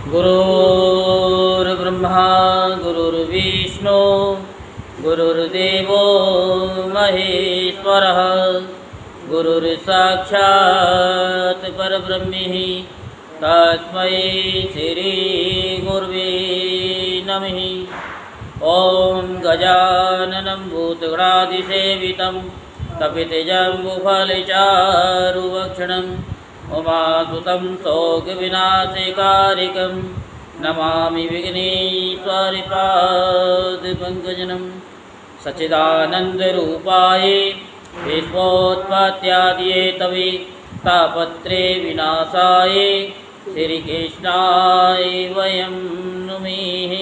गुरुर्ब्रह्मा गुरुर्विष्णु गुरुर्देवो महेश्वरः गुरुर्साक्षात् परब्रह्म तस्मै श्री गुरुवे नमः। ओम गजाननं भूतगणाधिसेवितं कपितजम्बुफलचारुभक्षणम् उमासुतं शोकविनाशकारिकं नमामि विघ्नेश्वरपादपङ्कजं। सच्चिदानन्दरूपाय विश्वोत्पत्त्यादिहेतवे तापत्रे विनाशाय श्रीकृष्णाय वयं नुमः।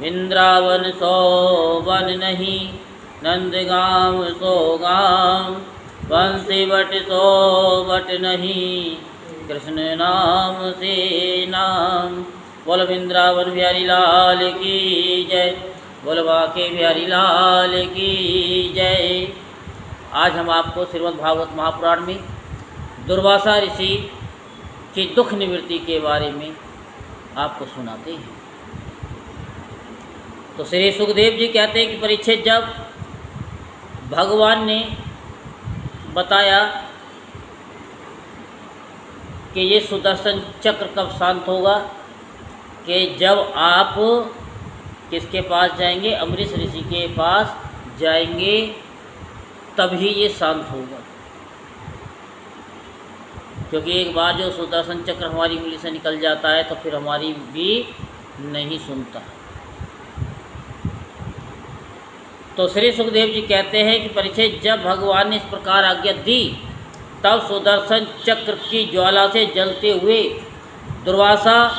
वृंदावन सो वन नहीं नंदगांव सो गांव बंसी बट सो बट नहीं कृष्ण नाम से नाम। बोल वृंदावन बिहारी लाल की जय, बोल बाके बिहारी लाल की जय। आज हम आपको श्रीमद्भागवत महापुराण में दुर्वासा ऋषि की दुख निवृत्ति के बारे में आपको सुनाते हैं। तो श्री सुखदेव जी कहते हैं कि परीक्षित, जब भगवान ने बताया कि ये सुदर्शन चक्र कब शांत होगा, कि जब आप किसके पास जाएंगे, अम्बरीश ऋषि के पास जाएंगे, तभी ये शांत होगा। क्योंकि एक बार जो सुदर्शन चक्र हमारी उंगली से निकल जाता है तो फिर हमारी भी नहीं सुनता। तो श्री सुखदेव जी कहते हैं कि परीक्षित, जब भगवान ने इस प्रकार आज्ञा दी तब सुदर्शन चक्र की ज्वाला से जलते हुए दुर्वासा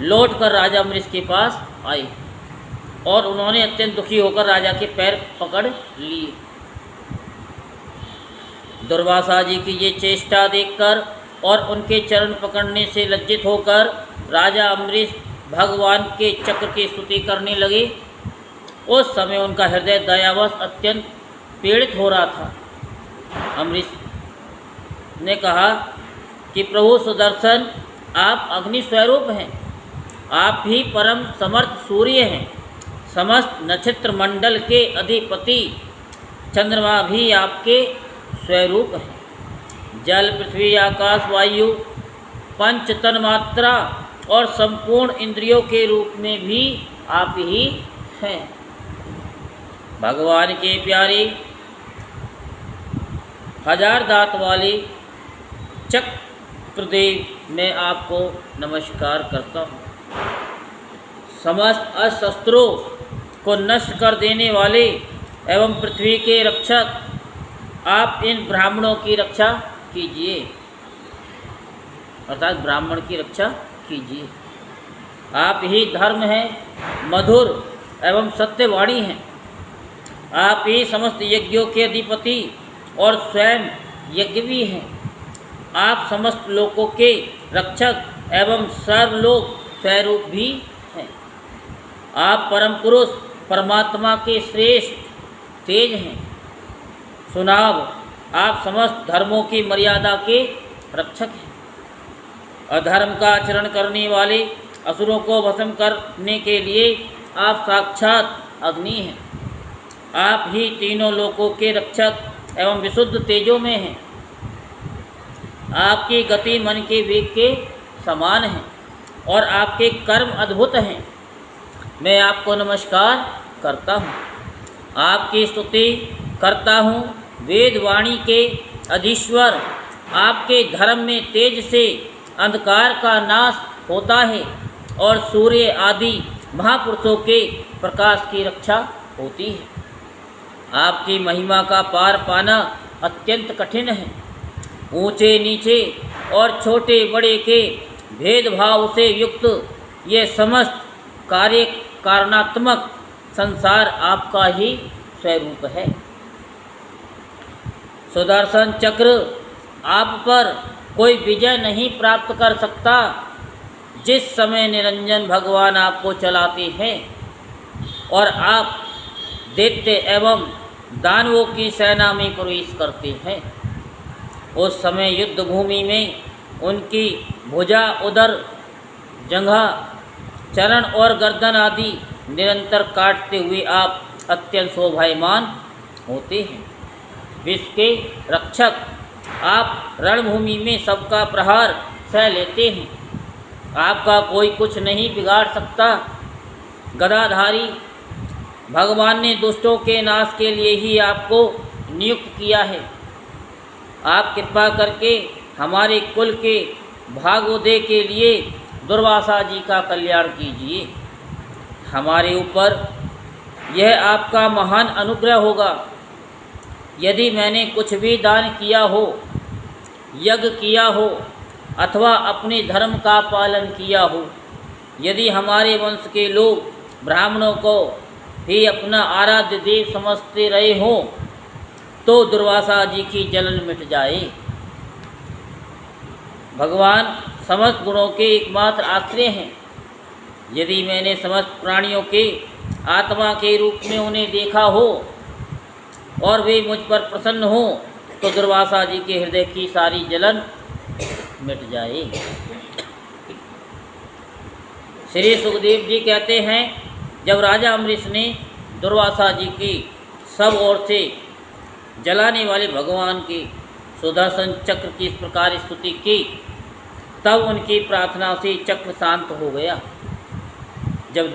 लौटकर राजा अम्बरीश के पास आए और उन्होंने अत्यंत दुखी होकर राजा के पैर पकड़ लिए। दुर्वासा जी की ये चेष्टा देखकर और उनके चरण पकड़ने से लज्जित होकर राजा अम्बरीश भगवान के चक्र की स्तुति करने लगे। उस समय उनका हृदय दयावश अत्यंत पीड़ित हो रहा था। अम्बरीश ने कहा कि प्रभु सुदर्शन, आप अग्नि स्वरूप हैं, आप ही परम समर्थ सूर्य हैं, समस्त नक्षत्र मंडल के अधिपति चंद्रमा भी आपके स्वरूप हैं, जल पृथ्वी आकाश वायु पंच तन्मात्रा और संपूर्ण इंद्रियों के रूप में भी आप ही हैं। भगवान के प्यारे हजार दांत वाले चक्रदेव, मैं आपको नमस्कार करता हूँ। समस्त अस्त्रों को नष्ट कर देने वाले एवं पृथ्वी के रक्षक, आप इन ब्राह्मणों की रक्षा कीजिए, अर्थात ब्राह्मण की रक्षा कीजिए। आप ही धर्म हैं, मधुर एवं सत्यवाणी हैं, आप ही समस्त यज्ञों के अधिपति और स्वयं यज्ञ भी हैं। आप समस्त लोकों के रक्षक एवं सर्वलोक स्वरूप भी हैं। आप परम पुरुष परमात्मा के श्रेष्ठ तेज हैं। सुनाव, आप समस्त धर्मों की मर्यादा के रक्षक हैं। अधर्म का आचरण करने वाले असुरों को भस्म करने के लिए आप साक्षात अग्नि हैं। आप ही तीनों लोकों के रक्षक एवं विशुद्ध तेजों में हैं। आपकी गति मन के वेग के समान है और आपके कर्म अद्भुत हैं। मैं आपको नमस्कार करता हूँ, आपकी स्तुति करता हूँ। वेद वाणी के अधीश्वर, आपके धर्म में तेज से अंधकार का नाश होता है और सूर्य आदि महापुरुषों के प्रकाश की रक्षा होती है। आपकी महिमा का पार पाना अत्यंत कठिन है। ऊंचे नीचे और छोटे बड़े के भेदभाव से युक्त ये समस्त कार्य कारणात्मक संसार आपका ही स्वरूप है। सुदर्शन चक्र आप पर कोई विजय नहीं प्राप्त कर सकता। जिस समय निरंजन भगवान आपको चलाते हैं और आप दैत्य एवं दानवों की सेना में प्रवेश करते हैं, उस समय युद्ध भूमि में उनकी भुजा, उदर, जंघा, चरण और गर्दन आदि निरंतर काटते हुए आप अत्यंत शोभायमान होते हैं। विश्व के रक्षक आप रणभूमि में सबका प्रहार सह लेते हैं। आपका कोई कुछ नहीं बिगाड़ सकता। गदाधारी भगवान ने दुष्टों के नाश के लिए ही आपको नियुक्त किया है। आप कृपा करके हमारे कुल के भागोदय के लिए दुर्वासा जी का कल्याण कीजिए। हमारे ऊपर यह आपका महान अनुग्रह होगा। यदि मैंने कुछ भी दान किया हो, यज्ञ किया हो अथवा अपने धर्म का पालन किया हो, यदि हमारे वंश के लोग ब्राह्मणों को ही अपना आराध्य देव समझते रहे हों, तो दुर्वासा जी की जलन मिट जाए। भगवान समस्त गुणों के एकमात्र आश्रय हैं। यदि मैंने समस्त प्राणियों के आत्मा के रूप में उन्हें देखा हो और वे मुझ पर प्रसन्न हो, तो दुर्वासा जी के हृदय की सारी जलन मिट जाए। श्री सुखदेव जी कहते हैं, जब राजा अम्बरीश ने दुर्वासा जी की सब ओर से जलाने वाले भगवान के सुदर्शन चक्र की इस प्रकार स्तुति की, तब उनकी प्रार्थना से चक्र शांत हो गया। जब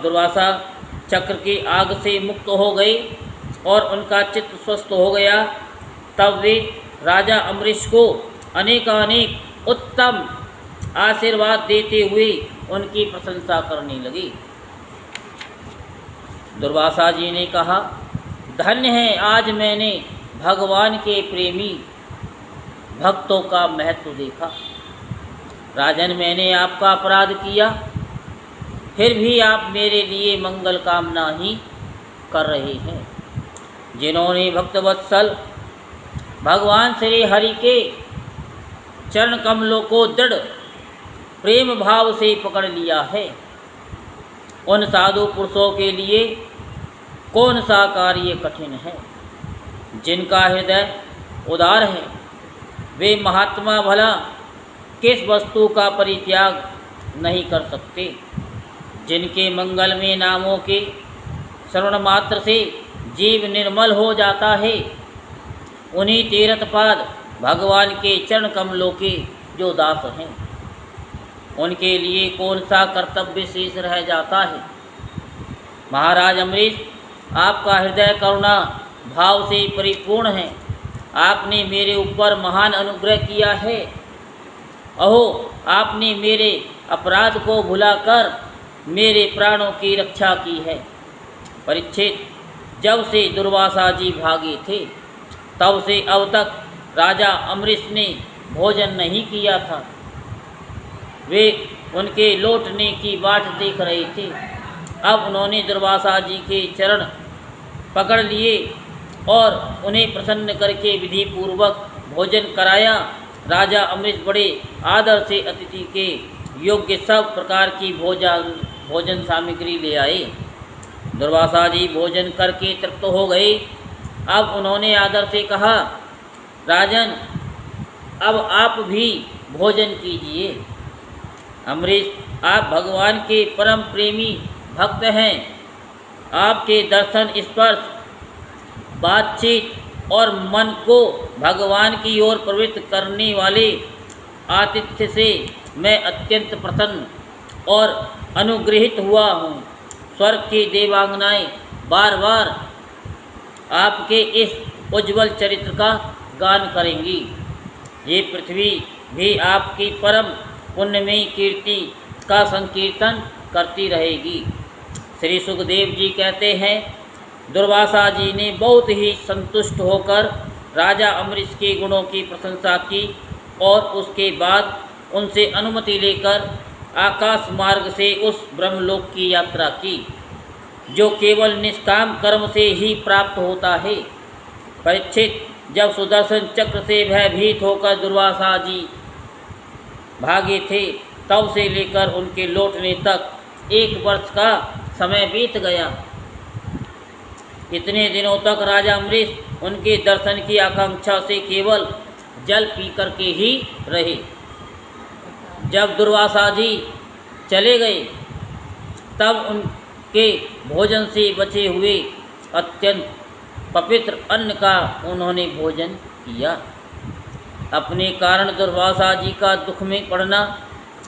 दुर्वासा चक्र की आग से मुक्त हो गए और उनका चित्त स्वस्थ हो गया, तब वे राजा अम्बरीश को अनेकानेक उत्तम आशीर्वाद देते हुए उनकी प्रशंसा करने लगे। दुर्वासा जी ने कहा, धन्य है आज मैंने भगवान के प्रेमी भक्तों का महत्व देखा। राजन, मैंने आपका अपराध किया, फिर भी आप मेरे लिए मंगल कामना ही कर रहे हैं। जिन्होंने भक्तवत्सल भगवान श्री हरि के चरण कमलों को दृढ़ प्रेम भाव से पकड़ लिया है, उन साधु पुरुषों के लिए कौन सा कार्य कठिन है। जिनका हृदय उदार है, वे महात्मा भला किस वस्तु का परित्याग नहीं कर सकते। जिनके मंगल में नामों के श्रवण मात्र से जीव निर्मल हो जाता है, उन्हीं तीर्थपाद भगवान के चरण कमलों के जो दास हैं, उनके लिए कौन सा कर्तव्य शेष रह जाता है। महाराज अम्बरीश, आपका हृदय करुणा भाव से परिपूर्ण है। आपने मेरे ऊपर महान अनुग्रह किया है। अहो, आपने मेरे अपराध को भुलाकर मेरे प्राणों की रक्षा की है। परीक्षित, जब से दुर्वासा जी भागे थे, तब से अब तक राजा अम्बरीश ने भोजन नहीं किया था। वे उनके लौटने की बाट देख रहे थे। अब उन्होंने दुर्वासा जी के चरण पकड़ लिए और उन्हें प्रसन्न करके विधि पूर्वक भोजन कराया। राजा अम्बरीश बड़े आदर से अतिथि के योग्य सब प्रकार की भोजन सामग्री ले आए। दुर्वासा जी भोजन करके तृप्त हो गए। अब उन्होंने आदर से कहा, राजन, अब आप भी भोजन कीजिए। अम्बरीश, आप भगवान के परम प्रेमी भक्त हैं। आपके दर्शन, स्पर्श, बातचीत और मन को भगवान की ओर प्रवृत्त करने वाले आतिथ्य से मैं अत्यंत प्रसन्न और अनुग्रहित हुआ हूँ। स्वर्ग की देवांगनाएं बार बार आपके इस उज्ज्वल चरित्र का गान करेंगी। ये पृथ्वी भी आपकी परम पुण्यमयी कीर्ति का संकीर्तन करती रहेगी। श्री सुखदेव जी कहते हैं, दुर्वासा जी ने बहुत ही संतुष्ट होकर राजा अम्बरीश के गुणों की प्रशंसा की और उसके बाद उनसे अनुमति लेकर आकाश मार्ग से उस ब्रह्मलोक की यात्रा की, जो केवल निष्काम कर्म से ही प्राप्त होता है। परीक्षित, जब सुदर्शन चक्र से भयभीत होकर दुर्वासा जी भागे थे, तब से लेकर उनके लौटने तक 1 वर्ष का समय बीत गया। इतने दिनों तक राजा अम्बरीश उनके दर्शन की आकांक्षा से केवल जल पी करके ही रहे। जब दुर्वासा जी चले गए तब उनके भोजन से बचे हुए अत्यंत पवित्र अन्न का उन्होंने भोजन किया। अपने कारण दुर्वासा जी का दुख में पड़ना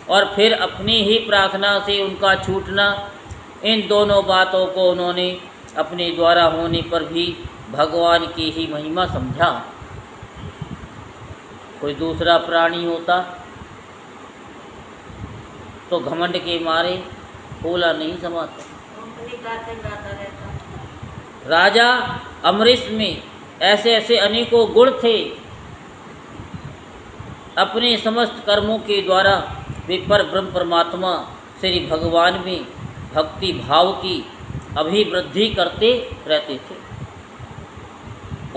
और फिर अपनी ही प्रार्थना से उनका छूटना, इन दोनों बातों को उन्होंने अपने द्वारा होने पर भी भगवान की ही महिमा समझा। कोई दूसरा प्राणी होता तो घमंड के मारे फूला नहीं समाता। राजा अम्बरीश में ऐसे ऐसे अनेकों गुण थे। अपने समस्त कर्मों के द्वारा वे पर ब्रह्म परमात्मा श्री भगवान में भक्ति भाव की अभिवृद्धि करते रहते थे।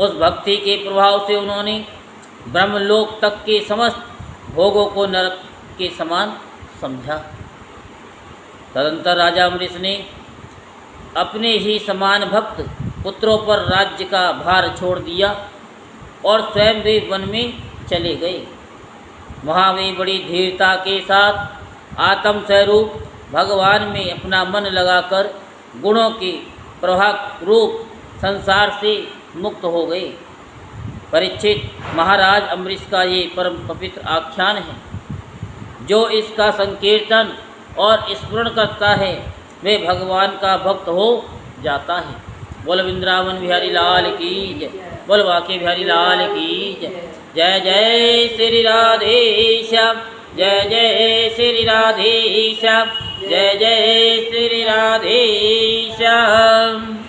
उस भक्ति के प्रभाव से उन्होंने ब्रह्मलोक तक के समस्त भोगों को नरक के समान समझा। तदंतर राजा अम्बरीश ने अपने ही समान भक्त पुत्रों पर राज्य का भार छोड़ दिया और स्वयं वे वन में चले गए। वहाँ वे बड़ी धीरता के साथ आत्म स्वरूप भगवान में अपना मन लगाकर गुणों के प्रवाह रूप संसार से मुक्त हो गए। परीक्षित, महाराज अम्बरीश का ये परम पवित्र आख्यान है। जो इसका संकीर्तन और स्मरण करता है वे भगवान का भक्त हो जाता है। बोल वृंदावन बिहारी लाल की जय, बोल बांके बिहारी लाल की जय। जय जय श्री राधेश्याम, जय जय श्री राधेश्याम, जय जय श्री राधेश्याम।